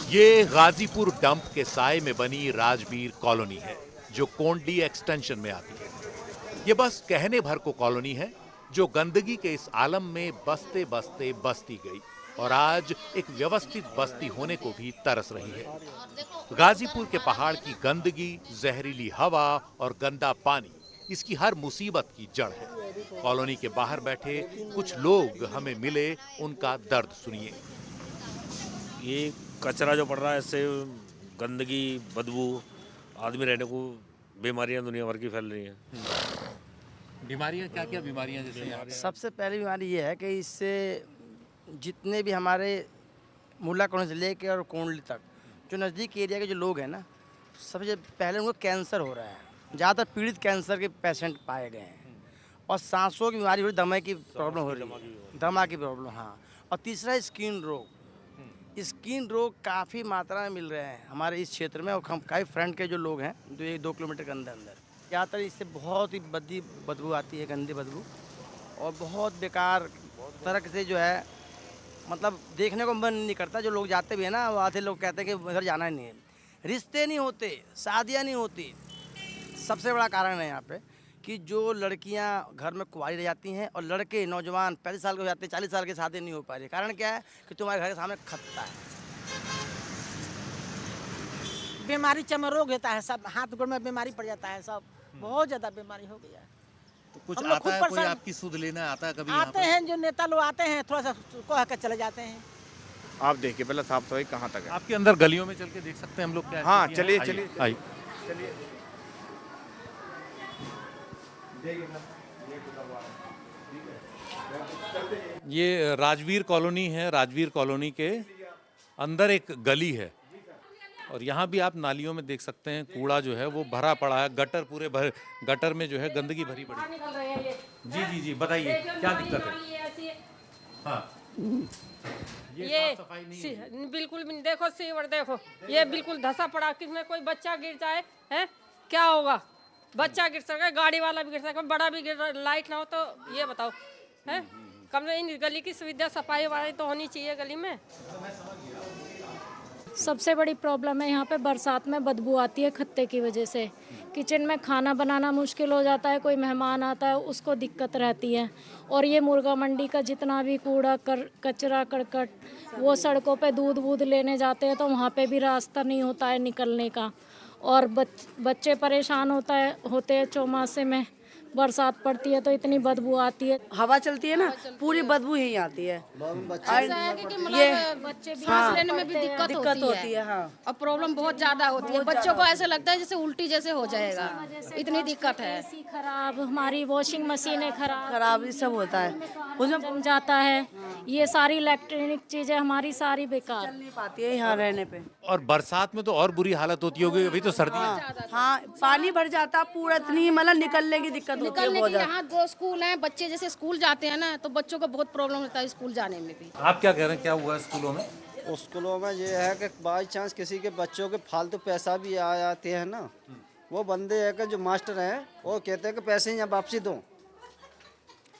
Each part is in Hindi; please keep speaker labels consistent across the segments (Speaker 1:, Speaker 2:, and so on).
Speaker 1: ये गाजीपुर डंप के साए में बनी राजवीर कॉलोनी है, जो कोंडी एक्सटेंशन में आती है। ये बस कहने भर को कॉलोनी है, जो गंदगी के इस आलम में बसते बसते बसती गई और आज एक व्यवस्थित बस्ती होने को भी तरस रही है। गाजीपुर के पहाड़ की गंदगी, जहरीली हवा और गंदा पानी इसकी हर मुसीबत की जड़ है। कॉलोनी के बाहर बैठे कुछ लोग हमें मिले, उनका दर्द सुनिए।
Speaker 2: ये कचरा जो पड़ रहा है, इससे गंदगी, बदबू, आदमी रहने को बीमारियां दुनिया भर की फैल रही हैं।
Speaker 1: बीमारियां क्या क्या बीमारियां जैसे?
Speaker 3: सबसे पहली बीमारी ये है कि इससे जितने भी हमारे मुल्ला कॉलोनी से लेके और कोंडली तक जो नज़दीक एरिया के जो लोग हैं ना, सबसे पहले उनको कैंसर हो रहा है। ज़्यादातर पीड़ित कैंसर के पेशेंट पाए गए हैं और सांसों की बीमारी हो रही, दमा की प्रॉब्लम हो रही है, दमा की प्रॉब्लम, हाँ। और तीसरा स्किन रोग, स्किन रोग काफ़ी मात्रा में मिल रहे हैं हमारे इस क्षेत्र में। और हम काफ़ी फ्रंट के जो लोग हैं जो 1-2 किलोमीटर के अंदर ज़्यादातर इससे बहुत ही बदबू आती है, गंदी बदबू, और बहुत बेकार तरह से जो है, मतलब देखने को मन नहीं करता। जो लोग जाते भी हैं ना, वो आधे लोग कहते हैं कि उधर जाना ही नहीं है। रिश्ते नहीं होते, शादियाँ नहीं होती। सबसे बड़ा कारण है यहाँ पे कि जो लड़कियाँ घर में कुंवारी रह जाती हैं और लड़के नौजवान 35 साल के हो जाते हैं, 40 साल के शादी नहीं हो पा रही। कारण क्या है कि तुम्हारे घर के सामने खतरा है।
Speaker 4: बीमारी चर्म रोग होता है, सब हाथ गोड़ में बीमारी पड़ जाता है, सब बहुत ज़्यादा बीमारी हो गया है।
Speaker 1: तो कुछ आता है, कोई आपकी सुध लेना आता है कभी?
Speaker 4: आते हैं जो नेता लोग आते हैं, थोड़ा सा कह कर चले जाते हैं।
Speaker 5: आप देखिए पहले साफ सफाई कहाँ तक है।
Speaker 1: आपके अंदर गलियों में चल के देख सकते हैं हम लोग क्या?
Speaker 5: हाँ चलिए चलिए
Speaker 1: आइए। ये राजवीर कॉलोनी है। राजवीर कॉलोनी के अंदर एक गली है और यहाँ भी आप नालियों में देख सकते हैं कूड़ा जो है वो भरा पड़ा है। गटर पूरे गटर में जो है गंदगी भरी पड़ी है। जी जी जी, बताइए क्या दिक्कत है? हाँ,
Speaker 6: ये बिल्कुल भी देखो, सीवर देखो, ये बिल्कुल धंसा पड़ा। किसमें कोई बच्चा गिर जाए है, क्या होगा? बच्चा गिर सकता है, गाड़ी वाला भी गिर सकता है, बड़ा भी गिर, लाइट ना हो तो ये बताओ है। कम से कम गली की सुविधा सफाई वाली तो होनी चाहिए गली में।
Speaker 7: सबसे बड़ी प्रॉब्लम है यहाँ पे बरसात में बदबू आती है खत्ते की वजह से। किचन में खाना बनाना मुश्किल हो जाता है, कोई मेहमान आता है उसको दिक्कत रहती है। और ये मुर्गा मंडी का जितना भी कूड़ा कचरा करकट, वो सड़कों पे दूध वूध लेने जाते हैं तो वहाँ पे भी रास्ता नहीं होता है निकलने का। और बच्चे परेशान होते हैं चौमासे में, बरसात पड़ती है तो इतनी बदबू आती है।
Speaker 3: हवा चलती है ना, पूरी बदबू यही आती है।
Speaker 7: ये बच्चे भी सांस लेने में भी
Speaker 4: दिक्कत होती है, हाँ। और प्रॉब्लम बहुत ज्यादा होती है, बच्चों को ऐसे लगता है जैसे उल्टी जैसे हो जाएगा, इतनी दिक्कत है।
Speaker 7: एसी खराब, हमारी वॉशिंग मशीनें खराब,
Speaker 3: ये सब होता है,
Speaker 7: उसमें जम जाता है। ये सारी इलेक्ट्रॉनिक चीजें हमारी सारी बेकार
Speaker 3: चल नहीं पाती है यहाँ रहने पे।
Speaker 1: और बरसात में तो और बुरी हालत होती होगी, अभी तो सर्दी है।
Speaker 3: हाँ, पानी भर जाता पूरा, इतनी मतलब निकलने की दिक्कत होती है बहुत ज्यादा।
Speaker 4: यहाँ 2 स्कूल हैं, बच्चे जैसे स्कूल जाते हैं ना तो बच्चों को बहुत प्रॉब्लम होता है स्कूल जाने में भी।
Speaker 1: आप क्या कह रहे हैं, क्या हुआ स्कूलों में?
Speaker 8: स्कूलों में ये है कि बाई चांस किसी के बच्चों के फालतू पैसा भी आ जाते हैं ना, वो बंदे है कि जो मास्टर हैं वो कहते हैं कि पैसे यहाँ वापसी दो,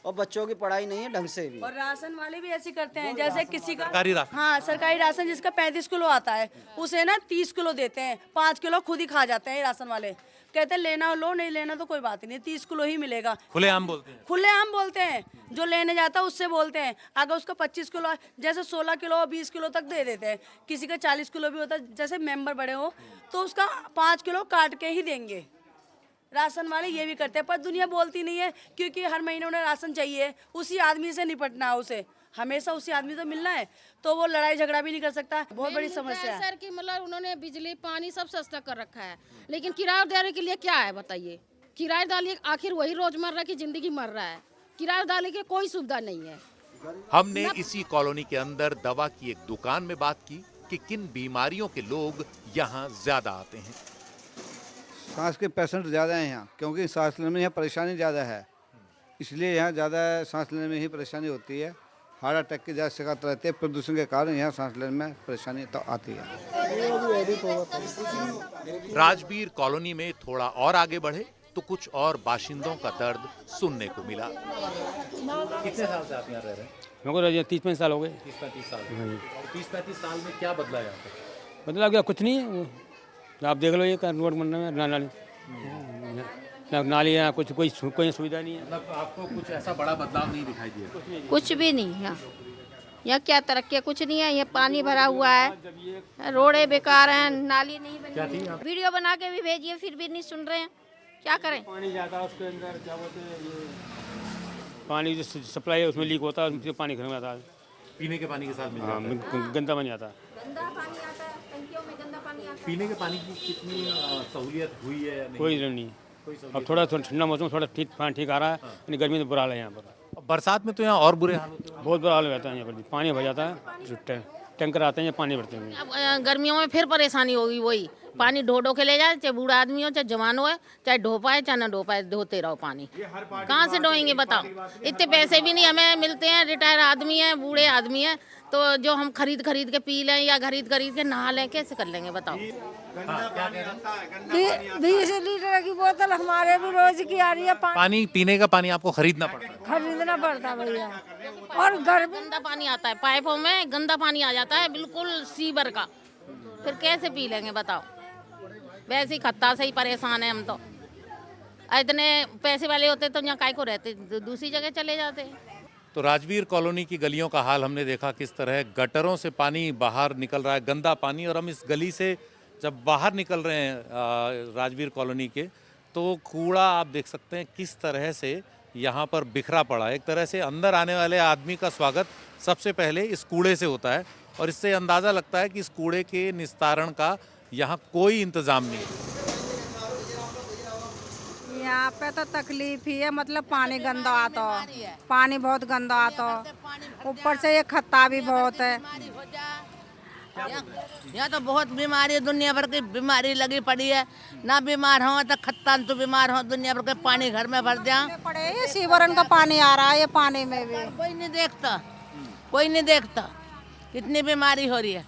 Speaker 8: और बच्चों की पढ़ाई नहीं है ढंग से भी।
Speaker 3: और राशन वाले भी ऐसे करते हैं, जैसे किसी का
Speaker 1: सरकारी राशन,
Speaker 3: हाँ सरकारी राशन जिसका 35 किलो आता है उसे ना 30 किलो देते हैं, 5 किलो खुद ही खा जाते हैं राशन वाले। कहते हैं लेना लो, नहीं लेना तो कोई बात नहीं, 30 किलो ही मिलेगा।
Speaker 1: खुलेआम बोलते हैं।
Speaker 3: खुलेआम बोलते हैं, जो लेने जाता है उससे बोलते हैं। अगर उसका 25 किलो जैसे 16 किलो 20 किलो तक दे देते हैं, किसी का 40 किलो भी होता है, जैसे मेंबर बड़े हो तो उसका 5 किलो काट के ही देंगे। राशन वाले ये भी करते हैं, पर दुनिया बोलती नहीं है क्योंकि हर महीने उन्हें राशन चाहिए, उसी आदमी से निपटना है, उसे हमेशा उसी आदमी तो मिलना है, तो वो लड़ाई झगड़ा भी नहीं कर सकता। बहुत बड़ी समस्या है
Speaker 4: सर कि मतलब उन्होंने बिजली पानी सब सस्ता कर रखा है, लेकिन किराएदार के लिए क्या है बताइए? किराएदार आखिर वही रोजमर्रा की जिंदगी मर रहा है, किराएदार की कोई सुविधा नहीं है।
Speaker 1: हमने इसी कॉलोनी के अंदर दवा की एक दुकान में बात की कि किन बीमारियों के लोग यहाँ ज्यादा आते हैं।
Speaker 8: सांस के पेशेंट ज़्यादा हैं यहाँ, क्योंकि सांस लेने में यहाँ परेशानी ज़्यादा है, इसलिए यहाँ ज़्यादा सांस लेने में ही परेशानी होती है। हार्ट अटैक की ज़्यादा शिकायत रहती है, प्रदूषण के कारण यहाँ सांस लेने में परेशानी तो आती है।
Speaker 1: राजवीर कॉलोनी में थोड़ा और आगे बढ़े तो कुछ और बाशिंदों का दर्द सुनने को मिला। कितने साल से आप यहाँ रह रहे हैं?
Speaker 9: मेरे को 30-35 साल हो गए।
Speaker 1: 30-35 साल। 30-35 साल में क्या बदला यहाँ पे?
Speaker 9: मतलब क्या कुछ नहीं है वो, आप देख लो ये रोड बनने में नाली है, कुछ कोई सुविधा नहीं है।
Speaker 1: मतलब आपको कुछ ऐसा बड़ा बदलाव नहीं दिखाई दिया?
Speaker 10: कुछ भी नहीं यहाँ क्या तरक्की है? कुछ नहीं है। ये पानी भरा हुआ है, रोडें बेकार हैं, नाली नहीं बनी है। वीडियो बना के भी भेजिए फिर भी नहीं सुन रहे हैं, क्या करें?
Speaker 9: पानी जाता है उसके अंदर, क्या बोलते हैं ये पानी जो सप्लाई है उसमें लीक होता है, उसमें पानी घर में आता है।
Speaker 1: पीने के पानी के साथ मिल जाता है?
Speaker 9: गंदा पानी आता है।
Speaker 10: गंदा पानी आता है, टंकियों में गंदा पानी आता है।
Speaker 1: पीने के पानी की कितनी सहूलियत हुई है या नहीं?
Speaker 9: कोई नहीं है। अब थोड़ा ठंडा मौसम थोड़ा ठीक आ रहा है, यानी गर्मी में बुरा हाल है यहाँ पर।
Speaker 1: बरसात में तो यहाँ और बुरे हाल होते हैं।
Speaker 9: बहुत बुरा हाल हो जाता है यहाँ पर, पानी भर जाता है, टैंकर आते हैं पानी भरते हैं।
Speaker 4: अब गर्मियों में फिर परेशानी होगी, वही पानी ढो ढो के ले जाए, चाहे बूढ़ा आदमी हो चाहे जवान हो, चाहे ढो पाए चाहे ना ढो पाए, ढोते रहो पानी। कहाँ से ढोएंगे बताओ? इतने पैसे भी नहीं हमें मिलते हैं, रिटायर आदमी है, बूढ़े आदमी है, तो जो हम खरीद के पी लें या खरीद के नहा लें, कैसे कर लेंगे बताओ?
Speaker 6: 20 लीटर की बोतल हमारे भी रोज की आ रही है।
Speaker 1: पानी पीने का पानी आपको खरीदना पड़ता है?
Speaker 6: खरीदना पड़ता भैया। और घर
Speaker 4: गंदा पानी आता है, पाइपों में गंदा पानी आ जाता है, बिल्कुल सीवर का, फिर कैसे पी लेंगे बताओ? वैसे ही खत्ता से ही परेशान है हम तो। इतने पैसे वाले होते तो यहाँ काय को रहते, दूसरी जगह चले जाते।
Speaker 1: तो राजवीर कॉलोनी की गलियों का हाल हमने देखा, किस तरह गटरों से पानी बाहर निकल रहा है, गंदा पानी। और हम इस गली से जब बाहर निकल रहे हैं राजवीर कॉलोनी के, तो कूड़ा आप देख सकते हैं किस तरह से यहाँ पर बिखरा पड़ा है। एक तरह से अंदर आने वाले आदमी का स्वागत सबसे पहले इस कूड़े से होता है, और इससे अंदाज़ा लगता है कि इस कूड़े के निस्तारण का यहाँ कोई इंतज़ाम नहीं है।
Speaker 6: यहाँ पे तो तकलीफ ही है, मतलब पानी गंदा आता हो, पानी बहुत गंदा आता हो, ऊपर से ये खत्ता भी बहुत है।
Speaker 10: यहाँ तो बहुत बीमारी है, दुनिया भर की बीमारी लगी पड़ी है। ना बीमार हो तो खत्ता तो बीमार हो, दुनिया भर के पानी घर में भर दिया
Speaker 6: पड़े। ये सीवरन का पानी आ रहा है, ये पानी में भी
Speaker 10: कोई नहीं देखता, कोई नहीं देखता, कितनी बीमारी हो रही है।